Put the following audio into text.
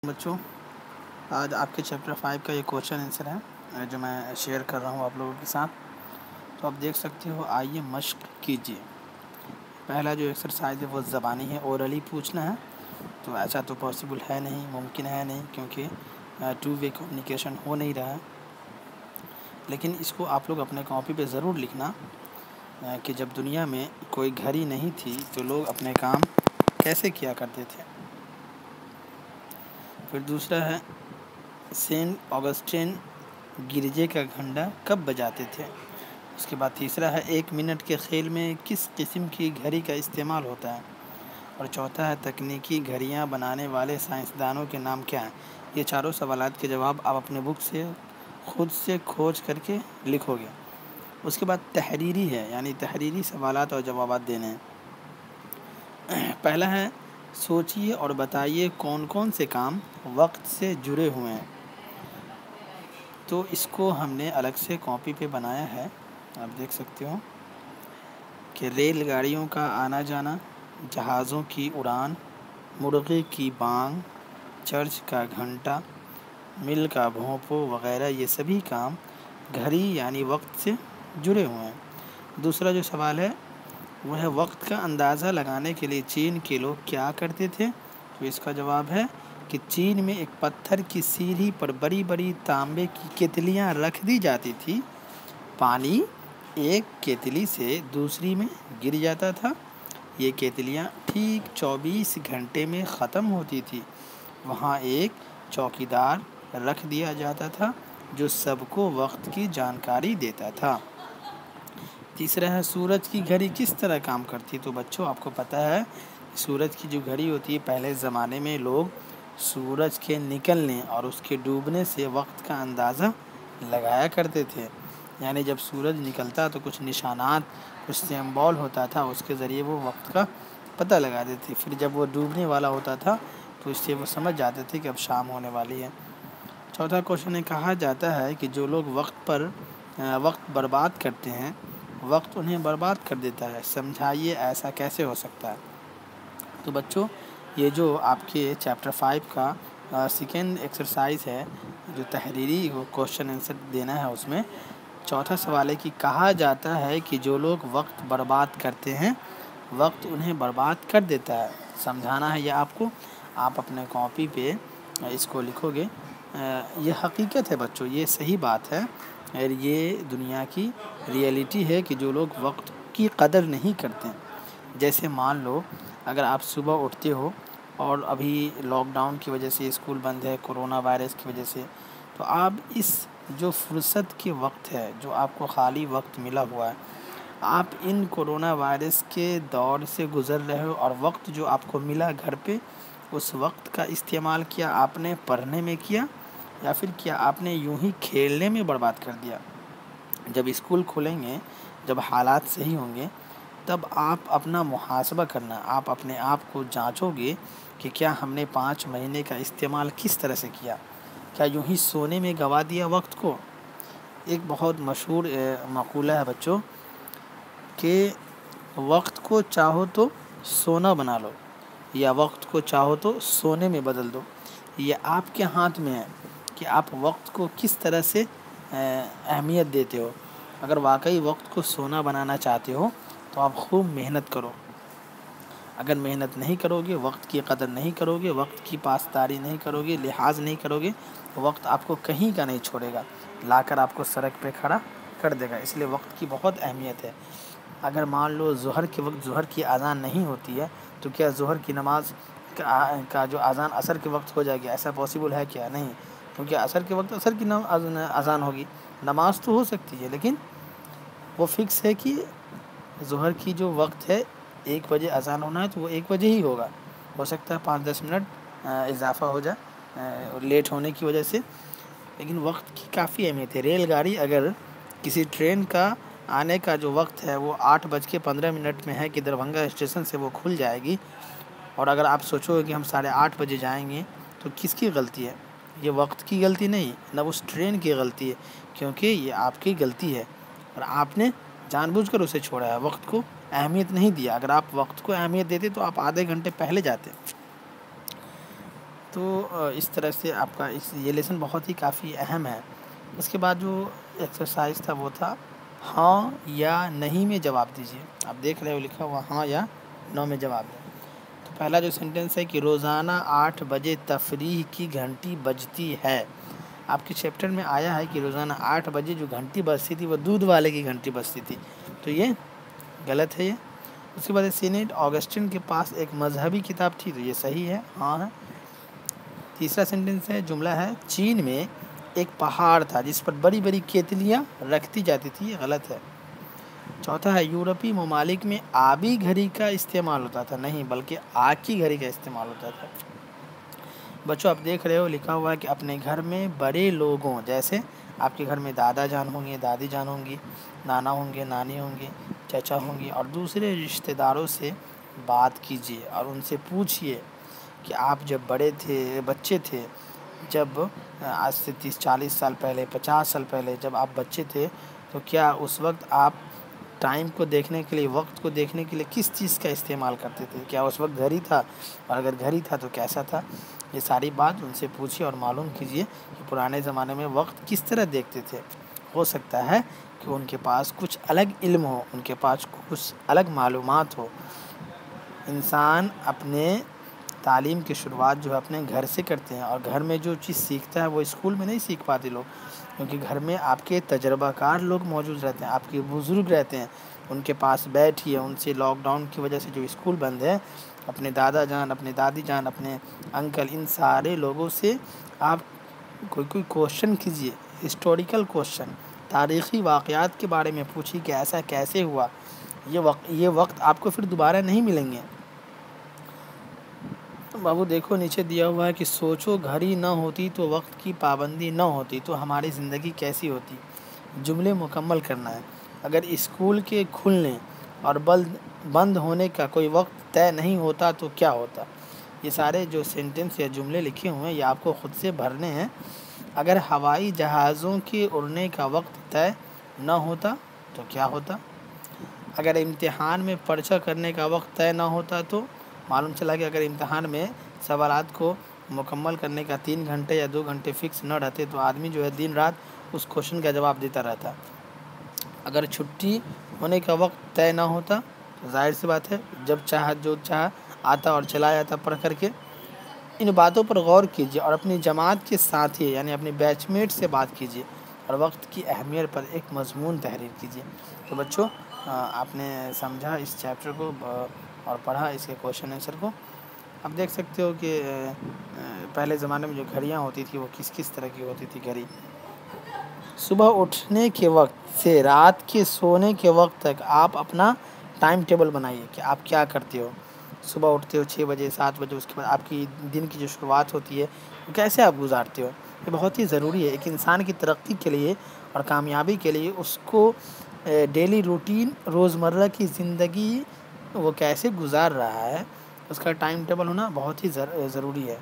बच्चों, आज आपके चैप्टर 5 का ये क्वेश्चन आंसर है जो मैं शेयर कर रहा हूँ आप लोगों के साथ। तो आप देख सकते हो, आइए मश्क कीजिए। पहला जो एक्सरसाइज है वो ज़बानी है, ओरली पूछना है। तो ऐसा तो पॉसिबल है नहीं, मुमकिन है नहीं, क्योंकि टू वे कम्युनिकेशन हो नहीं रहा है। लेकिन इसको आप लोग अपने कॉपी पे ज़रूर लिखना कि जब दुनिया में कोई घड़ी नहीं थी तो लोग अपने काम कैसे किया करते थे। फिर दूसरा है, सेंट ऑगस्टिन गिरजे का घंटा कब बजाते थे। उसके बाद तीसरा है, 1 मिनट के खेल में किस किस्म की घड़ी का इस्तेमाल होता है। और चौथा है, तकनीकी घड़ियाँ बनाने वाले साइंसदानों के नाम क्या हैं। ये चारों सवालात के जवाब आप अपने बुक से खुद से खोज करके लिखोगे। उसके बाद तहरीरी है, यानी तहरीरी सवालात और जवाब देने हैं। पहला है, सोचिए और बताइए कौन कौन से काम वक्त से जुड़े हुए हैं। तो इसको हमने अलग से कॉपी पे बनाया है। आप देख सकते हो कि रेलगाड़ियों का आना जाना, जहाज़ों की उड़ान, मुर्गे की बांग, चर्च का घंटा, मिल का भोंपू वगैरह, ये सभी काम घड़ी यानी वक्त से जुड़े हुए हैं। दूसरा जो सवाल है वह है, वक्त का अंदाज़ा लगाने के लिए चीन के लोग क्या करते थे। तो इसका जवाब है कि चीन में एक पत्थर की सीढ़ी पर बड़ी बड़ी तांबे की केतलियाँ रख दी जाती थी। पानी एक केतली से दूसरी में गिर जाता था। ये केतलियाँ ठीक 24 घंटे में ख़त्म होती थी। वहाँ एक चौकीदार रख दिया जाता था जो सबको वक्त की जानकारी देता था। तीसरा है, सूरज की घड़ी किस तरह काम करती। तो बच्चों, आपको पता है सूरज की जो घड़ी होती है, पहले ज़माने में लोग सूरज के निकलने और उसके डूबने से वक्त का अंदाज़ा लगाया करते थे। यानी जब सूरज निकलता तो कुछ निशानात, कुछ सिंबल होता था, उसके ज़रिए वो वक्त का पता लगाते थे। फिर जब वो डूबने वाला होता था तो इससे वो समझ जाते थे कि अब शाम होने वाली है। चौथा क्वेश्चन है, कहा जाता है कि जो लोग वक्त बर्बाद करते हैं, वक्त उन्हें बर्बाद कर देता है। समझाइए ऐसा कैसे हो सकता है। तो बच्चों, ये जो आपके चैप्टर 5 का सेकेंड एक्सरसाइज है, जो तहरीरी क्वेश्चन आंसर देना है, उसमें चौथा सवाल है कि कहा जाता है कि जो लोग वक्त बर्बाद करते हैं, वक्त उन्हें बर्बाद कर देता है। समझाना है ये आपको। आप अपने कॉपी पे इसको लिखोगे। ये हकीकत है बच्चों, ये सही बात है और ये दुनिया की रियलिटी है कि जो लोग वक्त की कदर नहीं करते। जैसे मान लो, अगर आप सुबह उठते हो और अभी लॉकडाउन की वजह से स्कूल बंद है, कोरोना वायरस की वजह से, तो आप इस जो फुर्सत के वक्त है, जो आपको खाली वक्त मिला हुआ है, आप इन कोरोना वायरस के दौर से गुज़र रहे हो और वक्त जो आपको मिला घर पे, उस वक्त का इस्तेमाल किया आपने पढ़ने में किया या फिर क्या आपने यूं ही खेलने में बर्बाद कर दिया। जब स्कूल खुलेंगे, जब हालात सही होंगे, तब आप अपना मुहासबा करना, आप अपने आप को जांचोगे कि क्या हमने 5 महीने का इस्तेमाल किस तरह से किया। क्या यूं ही सोने में गवा दिया वक्त को। एक बहुत मशहूर मक़ूला है बच्चों कि वक्त को चाहो तो सोना बना लो या वक्त को चाहो तो सोने में बदल दो। ये आपके हाथ में है कि आप वक्त को किस तरह से अहमियत देते हो। अगर वाकई वक्त को सोना बनाना चाहते हो तो आप खूब मेहनत करो। अगर मेहनत नहीं करोगे, वक्त की कदर नहीं करोगे, वक्त की पासदारी नहीं करोगे, लिहाज नहीं करोगे, तो वक्त आपको कहीं का नहीं छोड़ेगा, लाकर आपको सड़क पे खड़ा कर देगा। इसलिए वक्त की बहुत अहमियत है। अगर मान लो ज़ोहर के वक्त ज़ोहर की अज़ान नहीं होती है, तो क्या ज़ोहर की नमाज का जो अज़ान असर के वक्त हो जाएगी। ऐसा पॉसिबल है क्या? नहीं, क्योंकि असर के वक्त असर की अज़ान होगी। नमाज तो हो सकती है लेकिन वो फिक्स है कि ज़ोहर की जो वक्त है 1 बजे अज़ान होना है तो वो 1 बजे ही होगा। हो सकता है 5-10 मिनट इजाफ़ा हो जाए लेट होने की वजह से, लेकिन वक्त की काफ़ी अहमियत है। रेलगाड़ी, अगर किसी ट्रेन का आने का जो वक्त है वो 8:15 में है कि दरभंगा स्टेशन से वो खुल जाएगी, और अगर आप सोचोगे कि हम 8:30 बजे जाएंगे, तो किसकी गलती है? ये वक्त की गलती नहीं, न उस ट्रेन की गलती है, क्योंकि ये आपकी गलती है और आपने जानबूझकर उसे छोड़ा है, वक्त को अहमियत नहीं दिया। अगर आप वक्त को अहमियत देते तो आप आधे घंटे पहले जाते। तो इस तरह से आपका ये लेसन बहुत ही काफ़ी अहम है। उसके बाद जो एक्सरसाइज था वो था हाँ या नहीं में जवाब दीजिए। आप देख रहे हो लिखा हुआ हाँ या नो में जवाब दें। तो पहला जो सेंटेंस है कि रोज़ाना 8 बजे तफरीह की घंटी बजती है। आपके चैप्टर में आया है कि रोज़ाना 8 बजे जो घंटी बजती थी वो दूध वाले की घंटी बजती थी, तो ये गलत है ये। उसके बाद सेंट ऑगस्टिन के पास एक मजहबी किताब थी, तो ये सही है, हाँ है। तीसरा सेंटेंस है, जुमला है चीन में एक पहाड़ था जिस पर बड़ी बड़ी केतलियाँ रखती जाती थी, ये गलत है। चौथा है, यूरोपीय ममालिक में आबी घड़ी का इस्तेमाल होता था, नहीं बल्कि आग की घड़ी का इस्तेमाल होता था। बच्चों आप देख रहे हो लिखा हुआ है कि अपने घर में बड़े लोगों, जैसे आपके घर में दादा जान होंगे, दादी जान होंगी, नाना होंगे, नानी होंगी, चाचा होंगी, और दूसरे रिश्तेदारों से बात कीजिए और उनसे पूछिए कि आप जब बड़े थे, बच्चे थे, जब आज से 30-40 साल पहले, 50 साल पहले जब आप बच्चे थे, तो क्या उस वक्त आप टाइम को देखने के लिए, वक्त को देखने के लिए किस चीज़ का इस्तेमाल करते थे? क्या उस वक्त घड़ी था, और अगर घड़ी था तो कैसा था? ये सारी बात उनसे पूछिए और मालूम कीजिए कि पुराने ज़माने में वक्त किस तरह देखते थे। हो सकता है कि उनके पास कुछ अलग इल्म हो, उनके पास कुछ अलग मालूमात हो। इंसान अपने तालीम की शुरुआत जो है अपने घर से करते हैं, और घर में जो चीज़ सीखता है वो स्कूल में नहीं सीख पाते लोग, क्योंकि घर में आपके तजर्बाकार लोग मौजूद रहते हैं, आपके बुज़ुर्ग रहते हैं, उनके पास बैठिए, उनसे लॉकडाउन की वजह से जो स्कूल बंद है, अपने दादा जान, अपने दादी जान, अपने अंकल, इन सारे लोगों से आप कोई क्वेश्चन कीजिए, हिस्टोरिकल क्वेश्चन, तारीख़ी वाक़यात के बारे में पूछिए कि ऐसा कैसे हुआ। ये वक्त आपको फिर दोबारा नहीं मिलेंगे। तो बाबू देखो नीचे दिया हुआ है कि सोचो घड़ी न होती तो वक्त की पाबंदी न होती तो हमारी ज़िंदगी कैसी होती। जुमले मुकम्मल करना है। अगर स्कूल के खुलने और बंद होने का कोई वक्त तय नहीं होता तो क्या होता। ये सारे जो सेंटेंस या जुमले लिखे हुए हैं ये आपको ख़ुद से भरने हैं। अगर हवाई जहाज़ों के उड़ने का वक्त तय न होता तो क्या होता। अगर इम्तिहान में पर्चा करने का वक्त तय न होता तो मालूम चला कि अगर इम्तिहान में सवालात को मुकम्मल करने का 3 घंटे या 2 घंटे फिक्स न रहते तो आदमी जो है दिन रात उस क्वेश्चन का जवाब देता रहता। अगर छुट्टी होने का वक्त तय ना होता तो जाहिर सी बात है जब चाह जो चाह आता और चला जाता पढ़ करके। इन बातों पर गौर कीजिए और अपनी जमात के साथी यानी अपने बैचमेट से बात कीजिए और वक्त की अहमियत पर एक मजमून तहरीर कीजिए। तो बच्चों आपने समझा इस चैप्टर को और पढ़ा इसके क्वेश्चन आंसर को। अब देख सकते हो कि पहले ज़माने में जो घड़ियाँ होती थी वो किस किस तरह की होती थी घड़ी। सुबह उठने के वक्त से रात के सोने के वक्त तक आप अपना टाइम टेबल बनाइए कि आप क्या करते हो। सुबह उठते हो 6 बजे 7 बजे, उसके बाद आपकी दिन की जो शुरुआत होती है वो कैसे आप गुजारते हो। ये बहुत ही ज़रूरी है एक इंसान की तरक्की के लिए और कामयाबी के लिए। उसको डेली रूटीन, रोज़मर्रा की ज़िंदगी वो कैसे गुजार रहा है, उसका टाइम टेबल होना बहुत ही ज़रूरी है।